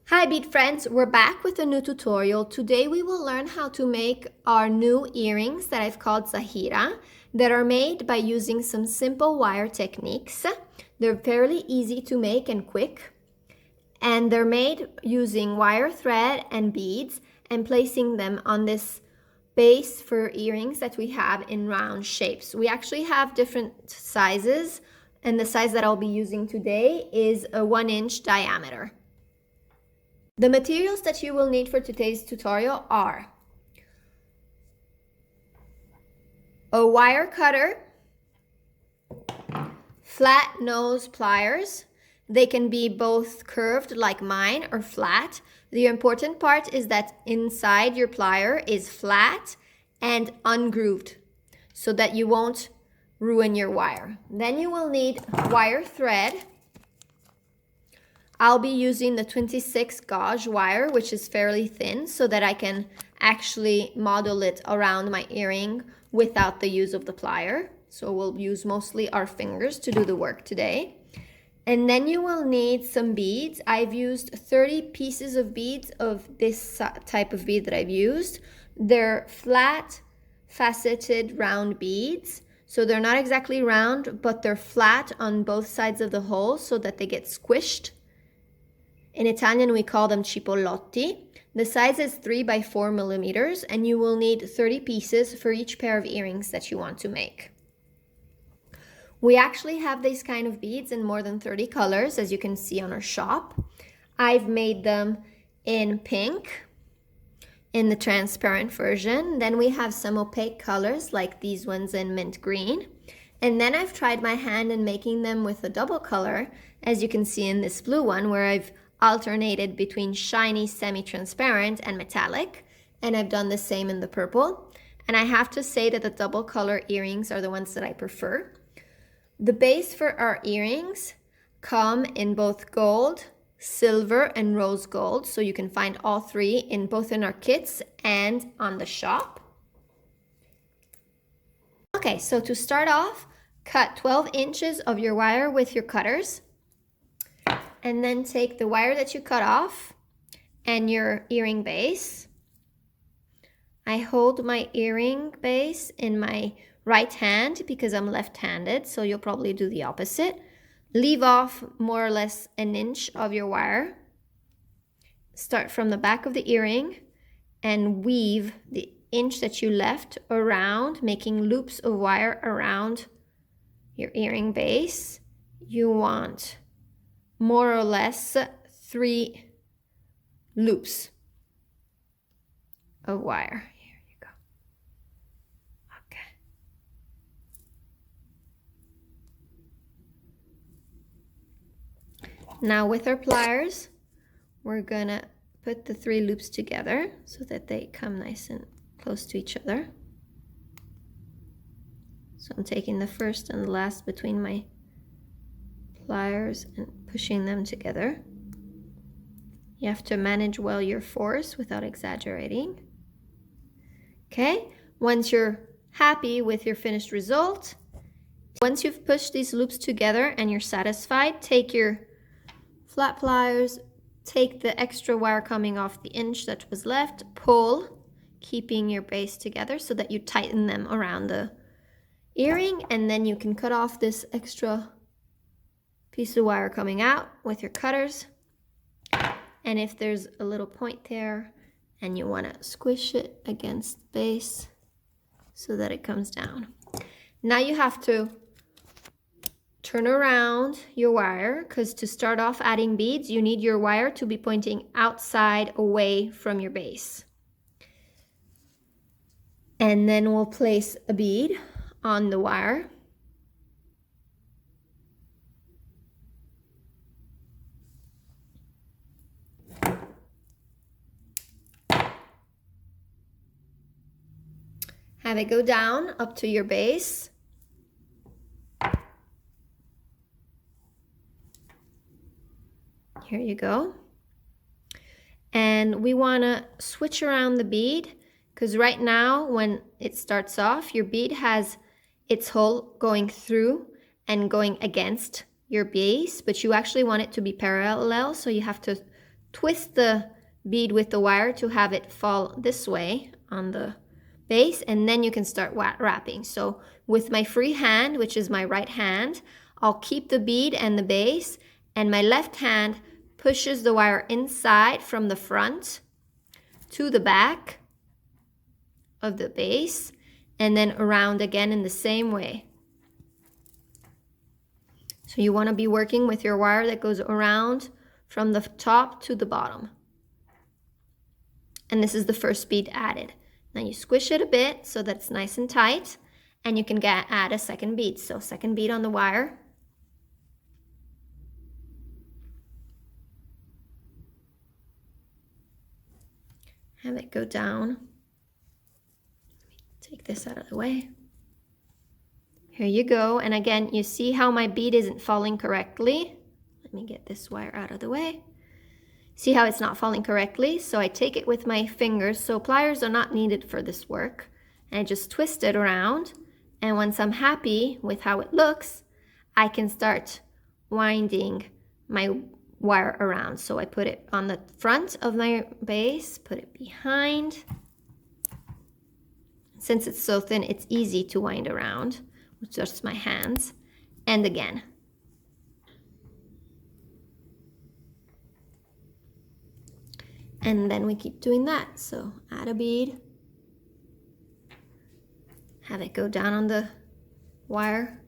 Hi bead friends, we're back with a new tutorial. Today we will learn how to make our new earrings that I've called Zaira that are made by using some simple wire techniques. They're fairly easy to make and quick, and they're made using wire thread and beads and placing them on this base for earrings that we have in round shapes. We actually have different sizes, and the size that I'll be using today is a 1-inch diameter. The materials that you will need for today's tutorial are a wire cutter, flat nose pliers. They can be both curved like mine or flat. The important part is that inside your plier is flat and ungrooved so that you won't ruin your wire. Then you will need wire thread. I'll be using the 26 gauge wire, which is fairly thin, so that I can actually model it around my earring without the use of the plier. So we'll use mostly our fingers to do the work today. And then you will need some beads. I've used 30 pieces of beads of this type of bead that I've used. They're flat, faceted, round beads. So they're not exactly round, but they're flat on both sides of the hole so that they get squished. In Italian, we call them cipollotti. The size is 3 by 4 millimeters, and you will need 30 pieces for each pair of earrings that you want to make. We actually have these kind of beads in more than 30 colors, as you can see on our shop. I've made them in pink, in the transparent version. Then we have some opaque colors, like these ones in mint green. And then I've tried my hand in making them with a double color, as you can see in this blue one, where I've alternated between shiny, semi-transparent and metallic, and I've done the same in the purple. And I have to say that the double color earrings are the ones that I prefer. The base for our earrings come in both gold, silver, and rose gold, so you can find all three in both in our kits and on the shop. Okay, so to start off, cut 12 inches of your wire with your cutters. And then take the wire that you cut off and your earring base. I hold my earring base in my right hand because I'm left-handed, so you'll probably do the opposite. Leave off more or less 1 inch of your wire. Start from the back of the earring and weave the inch that you left around, making loops of wire around your earring base. You want more or less 3 loops of wire. Here you go. Okay. Now with our pliers, we're gonna put the 3 loops together so that they come nice and close to each other. So I'm taking the first and the last between my pliers and pushing them together. You have to manage well your force without exaggerating. Okay, once you're happy with your finished result, once you've pushed these loops together and you're satisfied, take your flat pliers, take the extra wire coming off the inch that was left, pull, keeping your base together so that you tighten them around the earring, and then you can cut off this extra piece of wire coming out with your cutters. And if there's a little point there and you want to squish it against the base so that it comes down. Now you have to turn around your wire, because to start off adding beads, you need your wire to be pointing outside away from your base. And then we'll place a bead on the wire. Have it go down up to your base. Here you go. And we want to switch around the bead, because right now when it starts off, your bead has its hole going through and going against your base, but you actually want it to be parallel, so you have to twist the bead with the wire to have it fall this way on the base, and then you can start wrapping. So with my free hand, which is my right hand, I'll keep the bead and the base, and my left hand pushes the wire inside from the front to the back of the base, and then around again in the same way. So you want to be working with your wire that goes around from the top to the bottom. And this is the first bead added. Now you squish it a bit so that it's nice and tight, and you can add a second bead. So second bead on the wire. Have it go down. Let me take this out of the way. Here you go. And again, you see how my bead isn't falling correctly. Let me get this wire out of the way. See how it's not falling correctly? So I take it with my fingers. So pliers are not needed for this work. And I just twist it around. And once I'm happy with how it looks, I can start winding my wire around. So I put it on the front of my base, put it behind. Since it's so thin, it's easy to wind around with just my hands. And again. And then we keep doing that. So add a bead, have it go down on the wire,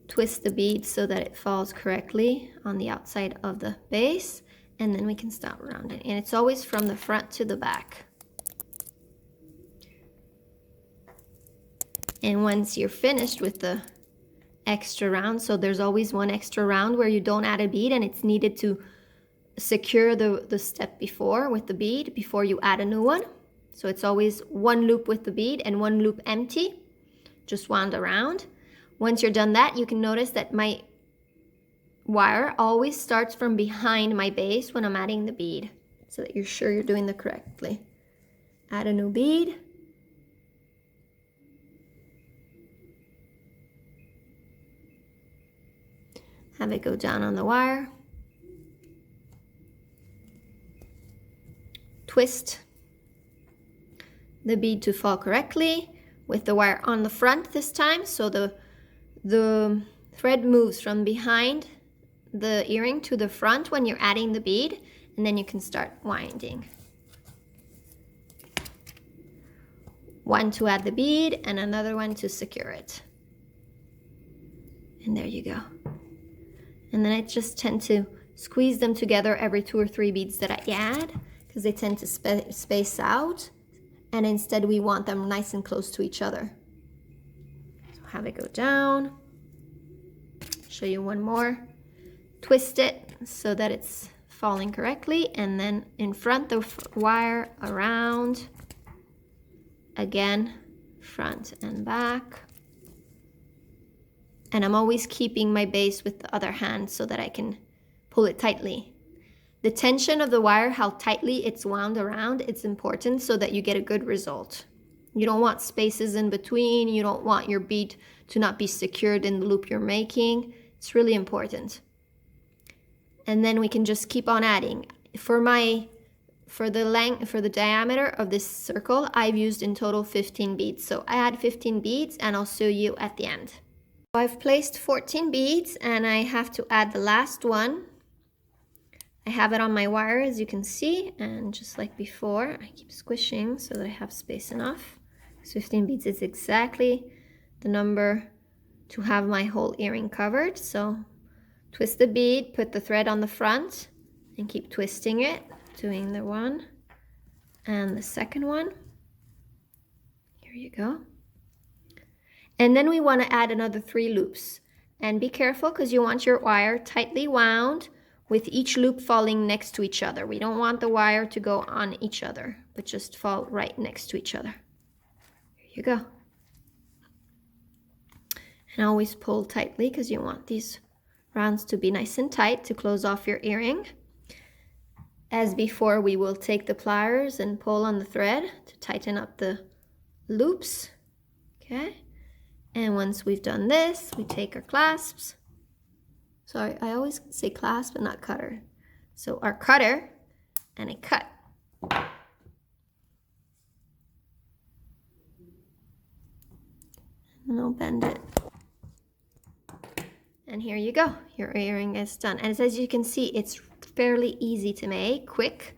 twist the bead so that it falls correctly on the outside of the base, and then we can start rounding. And it's always from the front to the back. And once you're finished with the extra round, so there's always one extra round where you don't add a bead, and it's needed to secure the step before with the bead before you add a new one. So it's always one loop with the bead and one loop empty, just wound around. Once you're done that, you can notice that my wire always starts from behind my base when I'm adding the bead, so that you're sure you're doing the correctly. Add a new bead. Have it go down on the wire. Twist the bead to fall correctly with the wire on the front this time, so the thread moves from behind the earring to the front when you're adding the bead, and then you can start winding. One to add the bead and another one to secure it. And there you go. And then I just tend to squeeze them together every 2 or 3 beads that I add, because they tend to space out, and instead we want them nice and close to each other. So have it go down. Show you one more. Twist it so that it's falling correctly, and then in front the wire around. Again, front and back. And I'm always keeping my base with the other hand so that I can pull it tightly. The tension of the wire, how tightly it's wound around, it's important so that you get a good result. You don't want spaces in between. You don't want your bead to not be secured in the loop you're making. It's really important. And then we can just keep on adding. For the diameter of this circle, I've used in total 15 beads. So I add 15 beads, and I'll show you at the end. I've placed 14 beads, and I have to add the last one. I have it on my wire, as you can see, and just like before, I keep squishing so that I have space enough. 15 beads is exactly the number to have my whole earring covered. So twist the bead, put the thread on the front, and keep twisting it, doing the one and the second one. Here you go. And then we want to add another 3 loops. And be careful, because you want your wire tightly wound with each loop falling next to each other. We don't want the wire to go on each other, but just fall right next to each other. Here you go. And always pull tightly, because you want these rounds to be nice and tight to close off your earring. As before, we will take the pliers and pull on the thread to tighten up the loops. Okay. And once we've done this, we take our clasps. Sorry, I always say clasp and not cutter. So our cutter, and I cut. And I'll bend it. And here you go, your earring is done. And as you can see, it's fairly easy to make, quick.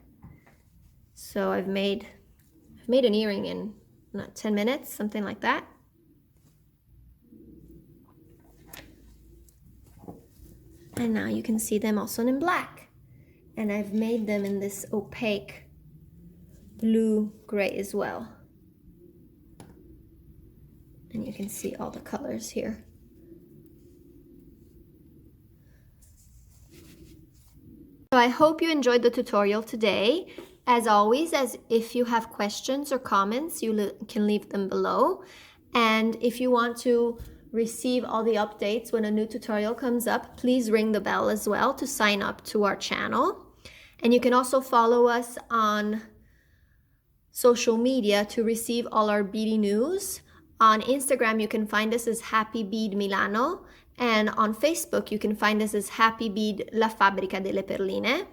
So I've made an earring in 10 minutes, something like that. And now you can see them also in black. And I've made them in this opaque blue gray as well. And you can see all the colors here. So I hope you enjoyed the tutorial today. As always, if you have questions or comments, you can leave them below. And if you want to receive all the updates when a new tutorial comes up, please ring the bell as well to sign up to our channel. And you can also follow us on social media to receive all our beadie news. On Instagram, you can find us as Happy Bead Milano. And on Facebook, you can find us as Happy Bead La Fabbrica delle Perline.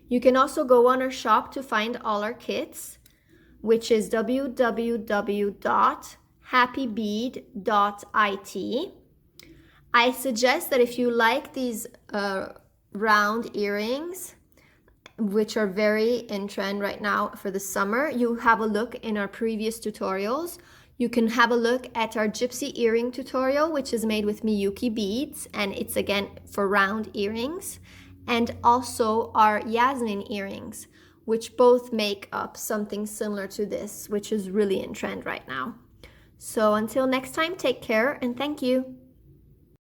You can also go on our shop to find all our kits, which is www.happybead.it. I suggest that if you like these round earrings, which are very in trend right now for the summer, you have a look in our previous tutorials. You can have a look at our gypsy earring tutorial, which is made with Miyuki beads, and it's again for round earrings, and also our Yasmin earrings, which both make up something similar to this, which is really in trend right now. So until next time, take care and thank you.